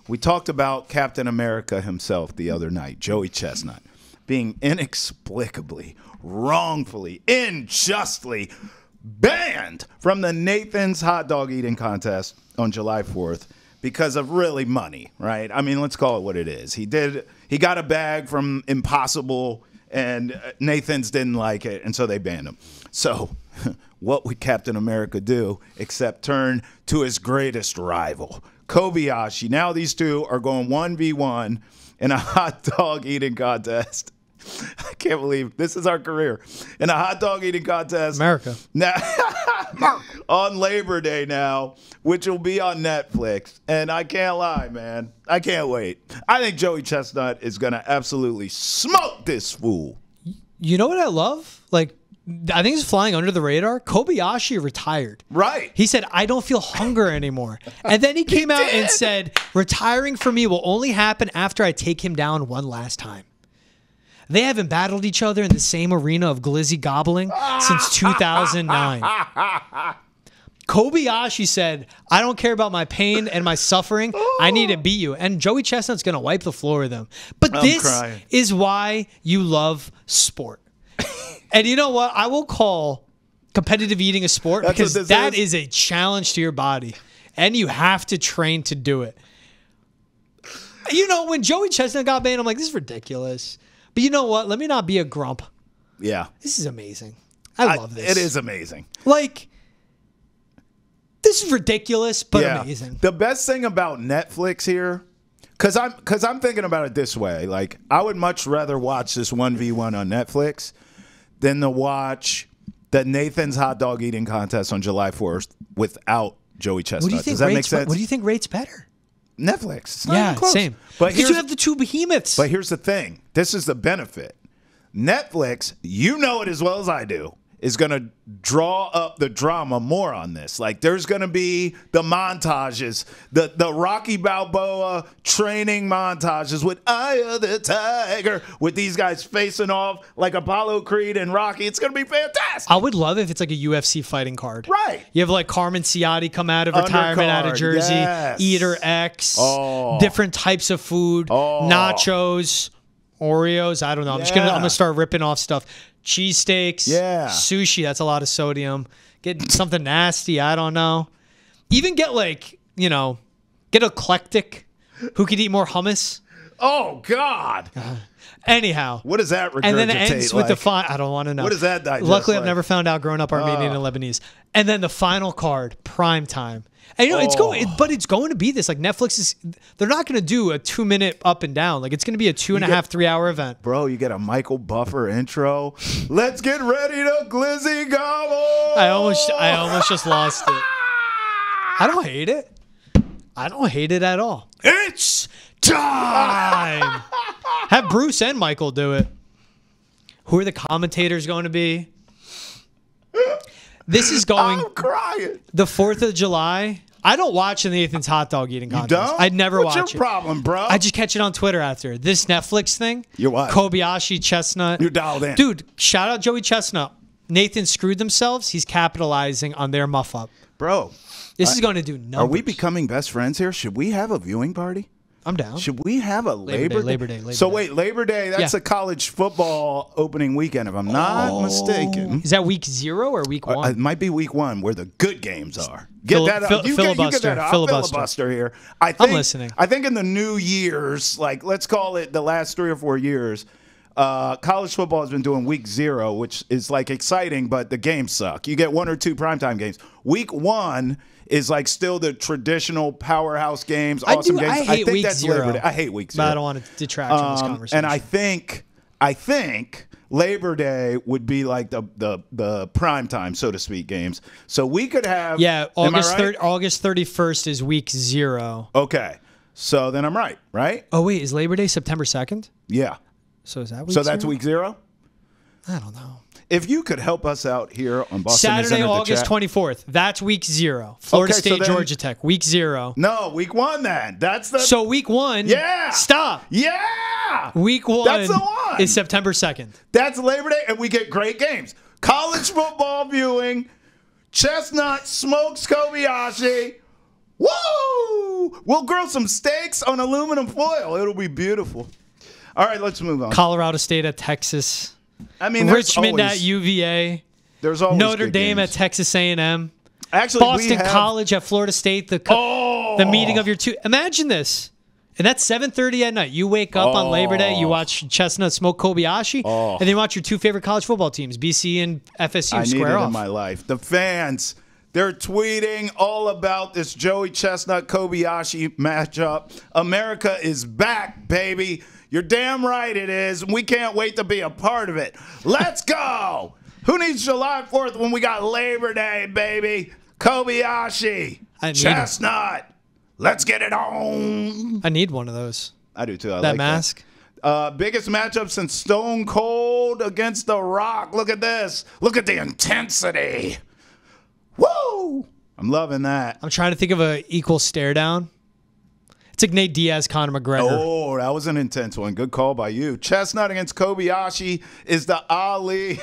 We talked about Captain America himself the other night, Joey Chestnut, being inexplicably, wrongfully, unjustly banned from the Nathan's hot dog eating contest on July 4th because of really money, right? I mean, let's call it what it is. He got a bag from Impossible, and Nathan's didn't like it, and so they banned him. So what would Captain America do except turn to his greatest rival, Kobiyashi? Now these two are going 1v1 in a hot dog eating contest. I can't believe this is our career. In a hot dog eating contest. America. Now, on Labor Day now, which will be on Netflix. And I can't lie, man. I can't wait. I think Joey Chestnut is going to absolutely smoke this fool. You know what I love? Like, I think it's flying under the radar. Kobayashi retired. Right. He said, I don't feel hunger anymore. And then he came out and said, retiring for me will only happen after I take him down one last time. They haven't battled each other in the same arena of glizzy gobbling since 2009. Kobiyashi said, I don't care about my pain and my suffering. I need to beat you. And Joey Chestnut's going to wipe the floor with him. But this is why you love sport. And you know what? I will call competitive eating a sport because that is a challenge to your body. And you have to train to do it. You know, when Joey Chestnut got banned, I'm like, this is ridiculous. But you know what? Let me not be a grump. Yeah. This is amazing. I love this. It is amazing. Like, this is ridiculous, but amazing. The best thing about Netflix here, because I'm thinking about it this way. Like, I would much rather watch this 1v1 on Netflix than to watch the Nathan's hot dog eating contest on July 4th without Joey Chestnut. Does that make sense? What do you think rates better? Netflix. It's not even close. Same. But because you have the two behemoths. But here's the thing. This is the benefit. Netflix, you know it as well as I do, is going to draw up the drama more on this. Like, there's going to be the montages, the Rocky Balboa training montages with Eye of the Tiger, with these guys facing off like Apollo Creed and Rocky. It's going to be fantastic. I would love if it's like a UFC fighting card. Right. You have like Carmen Ciotti come out of retirement out of Jersey, Eater X, different types of food, nachos, Oreos. I don't know. I'm gonna start ripping off stuff. Cheesesteaks, sushi, that's a lot of sodium. Get something nasty, I don't know. Even get like, get eclectic. Who could eat more hummus? Oh, God. Anyhow. What does that regurgitate And then it ends with like? I don't want to know. What does that digest Luckily, like? I've never found out growing up Armenian and Lebanese. And then the final card, prime time. And it's going to be this. Like, Netflix is, they're not going to do a 2-minute up and down. Like, it's going to be a 2.5, 3-hour event. Bro, you get a Michael Buffer intro. Let's get ready to glizzy gobble. I almost just lost it. I don't hate it. I don't hate it at all. It's time. Have Bruce and Michael do it. Who are the commentators going to be? This is going. I'm crying. The 4th of July. I don't watch the Nathan's hot dog eating contest. You don't? I'd never watch it. What's your problem, bro? I just catch it on Twitter after. This Netflix thing. You're what? Kobayashi, Chestnut. You're dialed in. Dude, shout out Joey Chestnut. Nathan screwed themselves. He's capitalizing on their muff up. Bro. This is going to do numbers. Are we becoming best friends here? Should we have a viewing party? I'm down. Should we have a Labor Day? Wait, Labor Day, that's a college football opening weekend, if I'm not mistaken. Is that week 0 or week 1? It might be week 1 where the good games are. Get that up. You get that up. Filibuster here. I'm listening. I think in the new years, like let's call it the last 3 or 4 years, college football has been doing week 0, which is like exciting, but the games suck. You get 1 or 2 primetime games. Week 1 is like still the traditional powerhouse games, awesome games. I hate week 0. I hate week 0. But I don't want to detract from this conversation. And I think Labor Day would be like the prime time, so to speak, games. So we could have August 31st is week 0. Okay, so then I'm right? Oh wait, is Labor Day September 2nd? Yeah. So is that week 0? So that's week 0? I don't know. If you could help us out here on Boston Saturday, August 24th. That's week 0. Florida State, Georgia Tech. Week 0. No, week 1 then. That's the. So week 1. Yeah. Stop. Yeah. Week 1. That's the one. Is September 2nd. That's Labor Day, and we get great games. College football viewing. Chestnut smokes Kobiyashi. Woo! Woo! We'll grill some steaks on aluminum foil. It'll be beautiful. All right, let's move on. Colorado State at Texas. I mean, Richmond at UVA. There's always Notre Dame games. at Texas A&M. Actually, Boston College at Florida State. The meeting of your two. Imagine this. And that's 7:30 at night. You wake up on Labor Day, you watch Chestnut smoke Kobiyashi, and then you watch your two favorite college football teams, BC and FSU, I square need it off. in my life. The fans, they're tweeting all about this Joey Chestnut Kobayashi matchup. America is back, baby. You're damn right it is. We can't wait to be a part of it. Let's go. Who needs July 4th when we got Labor Day, baby? Kobayashi, Chestnut. Let's get it on. I need one of those. I do too. I that like mask. That. Biggest matchup since Stone Cold against The Rock. Look at this. Look at the intensity. Woo! I'm loving that. I'm trying to think of an equal stare down. It's like Nate Diaz, Conor McGregor. Oh, that was an intense one. Good call by you. Chestnut against Kobayashi is the Ali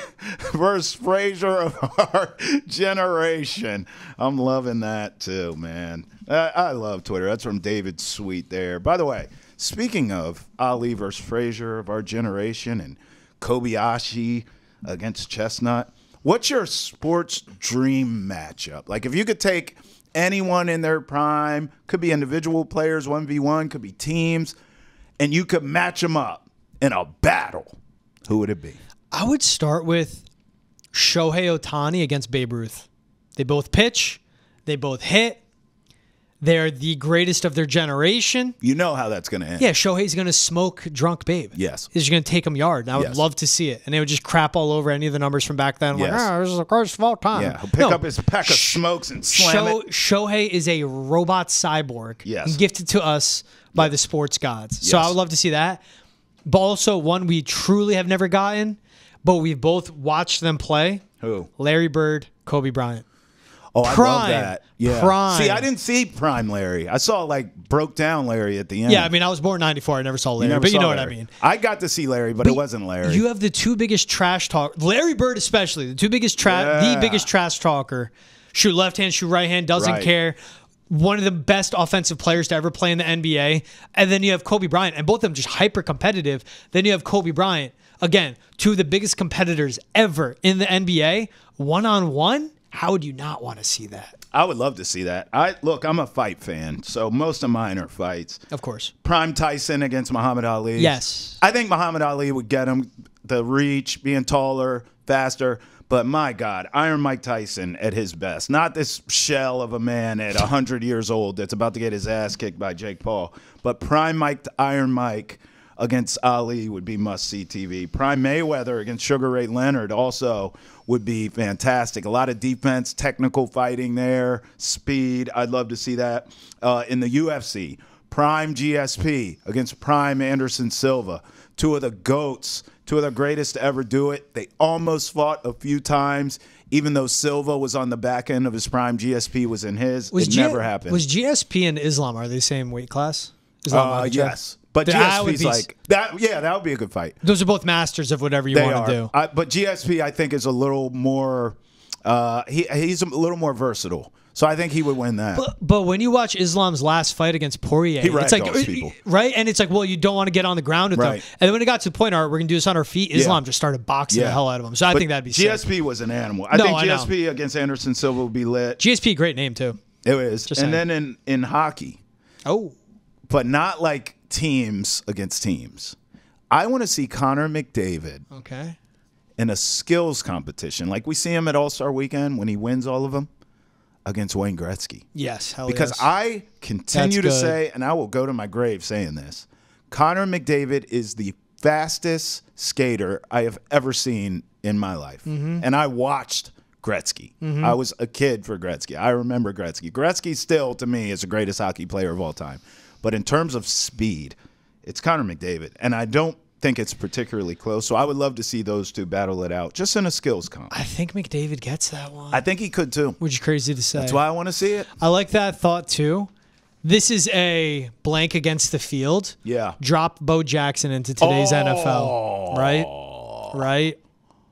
versus Frazier of our generation. I'm loving that too, man. I love Twitter. That's from David Sweet there. By the way, speaking of Ali versus Frazier of our generation and Kobayashi against Chestnut, what's your sports dream matchup? Like if you could take anyone in their prime, could be individual players, 1v1, could be teams, and you could match them up in a battle, who would it be? I would start with Shohei Ohtani against Babe Ruth. They both pitch. They both hit. They're the greatest of their generation. You know how that's going to end. Yeah, Shohei's going to smoke drunk Babe. Yes. He's going to take him yard. And I would love to see it. And they would just crap all over any of the numbers from back then. I'm like, this is the greatest of all time. Yeah, he'll pick up his pack of smokes and slam it. Shohei is a robot cyborg. Yes. Gifted to us by the sports gods. So I would love to see that. But also one we truly have never gotten, but we've both watched them play. Who? Larry Bird, Kobe Bryant. Oh, I love that. Yeah. Prime. See, I didn't see Prime Larry. I saw like broke down Larry at the end. Yeah, I mean, I was born in '94. I never saw Larry, but you know what I mean. I got to see Larry, but it wasn't Larry. You have the two biggest trash talk, Larry Bird especially, the two biggest the biggest trash talker. Shoot left hand, shoot right hand, doesn't care. One of the best offensive players to ever play in the NBA. And then you have Kobe Bryant, and both of them just hyper competitive. Then you have Kobe Bryant, again, two of the biggest competitors ever in the NBA, one-on-one. How would you not want to see that? I would love to see that. Look, I'm a fight fan, so most of mine are fights. Of course. Prime Tyson against Muhammad Ali. Yes. I think Muhammad Ali would get him the reach, being taller, faster. But my God, Iron Mike Tyson at his best. Not this shell of a man at 100 years old that's about to get his ass kicked by Jake Paul. But Prime Mike, Iron Mike against Ali would be must-see TV. Prime Mayweather against Sugar Ray Leonard also would be fantastic. A lot of defense, technical fighting there, speed. I'd love to see that. In the UFC, Prime GSP against Prime Anderson Silva. Two of the GOATs, two of the greatest to ever do it. They almost fought a few times, even though Silva was on the back end of his prime. GSP was in his. It never happened. Was GSP and Islam, are they the same weight class? Yes. But GSP's like that. Yeah, that would be a good fight. Those are both masters of whatever you want to do. But GSP, I think, is a little more. He's a little more versatile, so I think he would win that. But when you watch Islam's last fight against Poirier, it's like people. Right, and it's like, well, you don't want to get on the ground with them. And then when it got to the point, all right, we're gonna do this on our feet. Islam just started boxing the hell out of him. So I think that'd be sick. GSP was an animal. I think GSP against Anderson Silva would be lit. GSP, great name too. It is. And then in hockey, but not like teams against teams. I want to see Connor McDavid in a skills competition. Like we see him at All-Star Weekend when he wins all of them against Wayne Gretzky. Yes, because I continue to say, and I will go to my grave saying this, Connor McDavid is the fastest skater I have ever seen in my life. And I watched Gretzky. I was a kid for Gretzky. I remember Gretzky. Gretzky still, to me, is the greatest hockey player of all time. But in terms of speed, it's Connor McDavid. And I don't think it's particularly close. So I would love to see those two battle it out just in a skills comp. I think McDavid gets that one. I think he could too. Which is crazy to say. That's why I want to see it. I like that thought too. This is a blank against the field. Yeah. Drop Bo Jackson into today's NFL. Right?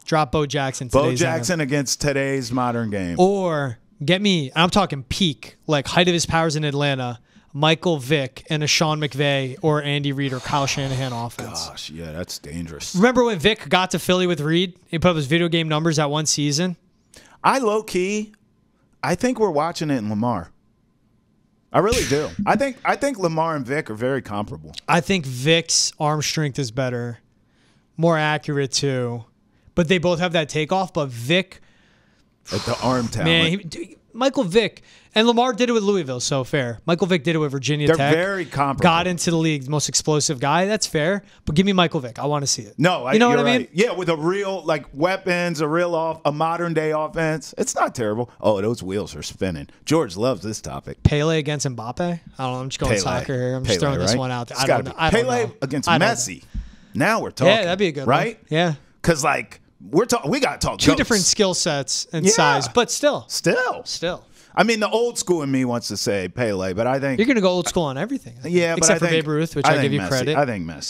Drop Bo Jackson today's Bo Jackson against today's modern game. Or get me, I'm talking peak, like height of his powers in Atlanta, Michael Vick and a Sean McVay or Andy Reid or Kyle Shanahan offense. Gosh, yeah, that's dangerous. Remember when Vick got to Philly with Reid? He put up his video game numbers that one season. I think we're watching it in Lamar. I really do. I think Lamar and Vic are very comparable. I think Vic's arm strength is better, more accurate too, but they both have that takeoff. But Vic, like the arm talent, man, Michael Vick and Lamar did it with Louisville, so fair. Michael Vick did it with Virginia Tech. They're very comparable. Got into the league, most explosive guy. That's fair, but give me Michael Vick. I want to see it. No, you know what I right. mean? Yeah, with a real weapons, a modern day offense. It's not terrible. Oh, those wheels are spinning. George loves this topic. Pele against Mbappe. I don't know. I'm just going soccer here. I'm just throwing this one out there. I don't know. Pele against Messi. Now we're talking. Yeah, that'd be a good right? one. Yeah, because we got to talk two different skill sets and size, but still. I mean, the old school in me wants to say Pele, but I think you're going to go old school on everything. Yeah, except for Babe Ruth, which I give you credit. I think Messi.